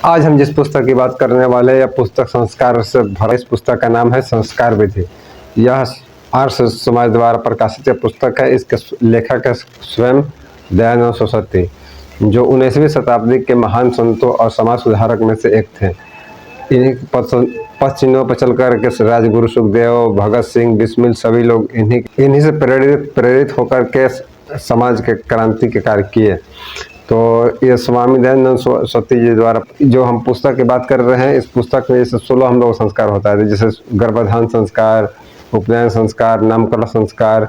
आज हम जिस पुस्तक की बात करने वाले हैं, यह पुस्तक संस्कार से भरा। इस पुस्तक का नाम है संस्कार विधि। यह आर्य समाज द्वारा प्रकाशित पुस्तक है। इसके लेखक है स्वयं दयानंद सरस्वती, जो 19वीं शताब्दी के महान संतों और समाज सुधारक में से एक थे। इन्हीं पथ चिन्हों पर चल कर के राजगुरु सुखदेव, भगत सिंह, बिस्मिल सभी लोग इन्हीं से प्रेरित होकर के समाज के क्रांति के कार्य किए। तो ये स्वामी दयानंद सरस्वती जी द्वारा जो हम पुस्तक की बात कर रहे हैं, इस पुस्तक में जैसे 16 हम लोग संस्कार होता है, जैसे गर्भाधान संस्कार, उपनयन संस्कार, नामकरण संस्कार,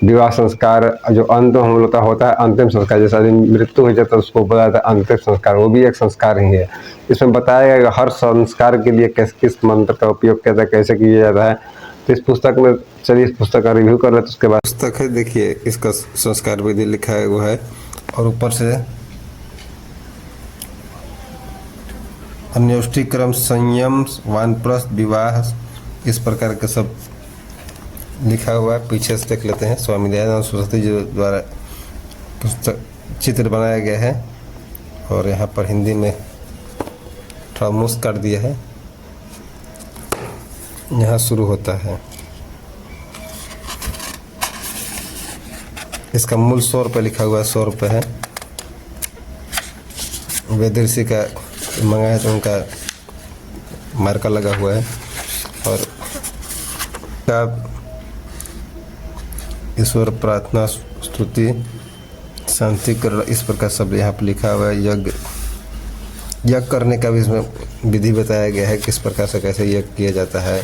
विवाह संस्कार, जो अंत हम लोग का होता है अंतिम संस्कार, जैसे मृत्यु हो जाता है उसको बोला जाता है अंतिम संस्कार, वो भी एक संस्कार ही है। इसमें बताया गया हर संस्कार के लिए किस मंत्र का उपयोग किया जाता है, कैसे किया जाता है। तो इस पुस्तक में चलिए इस पुस्तक का रिव्यू कर लेते उसके बाद। पुस्तक है, देखिए इसका संस्कार विधि लिखा हुआ है और ऊपर से अन्योष्टिक्रम, संयम, वानप्रस्थ, विवाह, इस प्रकार के सब लिखा हुआ है। पीछे से देख लेते हैं। स्वामी दयानंद सरस्वती जी द्वारा पुस्तक चित्र बनाया गया है और यहाँ पर हिंदी में थोड़ा मुश्त कर दिया है। यहाँ शुरू होता है। इसका मूल 100 रुपये लिखा हुआ है, 100 रुपये है। वेद ऋषि का मंगाया है तो उनका मार्का लगा हुआ है और ईश्वर प्रार्थना, स्तुति, शांति कर, इस प्रकार सब यहाँ पर लिखा हुआ है। यज्ञ करने का भी इसमें विधि बताया गया है, किस प्रकार से कैसे यज्ञ किया जाता है।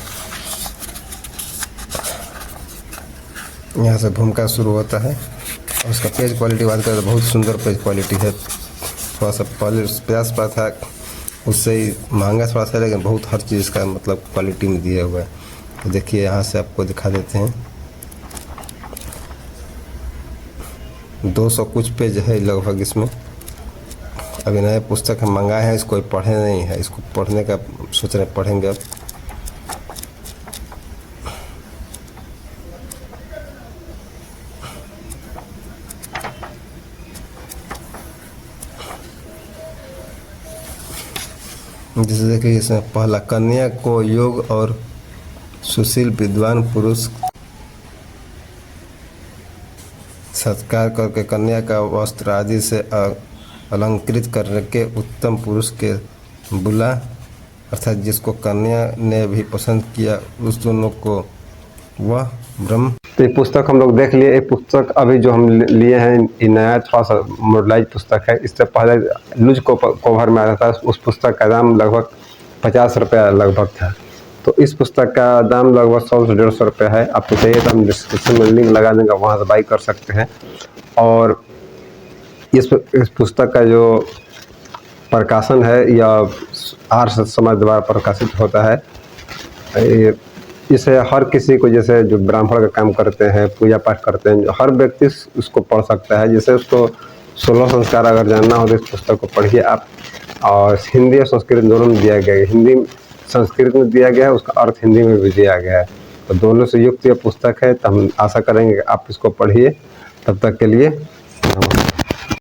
यहाँ से भूमिका शुरू होता है और उसका पेज क्वालिटी बात करें तो बहुत सुंदर पेज क्वालिटी है। थोड़ा सा पहले प्रयास पड़ा था, उससे ही महंगा थोड़ा सा, लेकिन बहुत हर चीज़ का मतलब क्वालिटी में दिया हुआ है। तो देखिए यहाँ से आपको दिखा देते हैं। 200 कुछ पेज है लगभग इसमें। अभी नया पुस्तक हम मंगाए हैं, इसको पढ़े नहीं है, इसको पढ़ने का सोच रहे पढ़ेंगे अब। जैसे देखिए इसमें पहला, कन्या को योग और सुशील विद्वान पुरुष सत्कार करके कन्या का वस्त्र आदि से अलंकृत करके उत्तम पुरुष के बुला, अर्थात जिसको कन्या ने भी पसंद किया उस दोनों को वह ब्रह्म। तो ये पुस्तक हम लोग देख लिए। ये पुस्तक अभी जो हम लिए हैं ये नया थोड़ा सा मॉडलाइज पुस्तक है। इससे पहले लूज कवर में आता था। उस पुस्तक का दाम लगभग 50 रुपया लगभग था। तो इस पुस्तक का दाम लगभग 100 से 150 रुपये है। आपको चाहिए तो हम डिस्क्रिप्शन में लिंक लगा देंगे, वहाँ से बाई कर सकते हैं। और इस पुस्तक का जो प्रकाशन है यह आर्य समाज द्वारा प्रकाशित होता है। इसे हर किसी को, जैसे जो ब्राह्मण का काम करते हैं, पूजा पाठ करते हैं, हर व्यक्ति उसको पढ़ सकता है। जैसे उसको 16 संस्कार अगर जानना हो तो इस पुस्तक को पढ़िए आप। और हिंदी और संस्कृत दोनों में दिया गया है। हिंदी संस्कृत में दिया गया है, उसका अर्थ हिंदी में भी दिया गया है। तो दोनों से युक्त यह पुस्तक है। तो हम आशा करेंगे कि आप इसको पढ़िए। तब तक के लिए नमस्कार।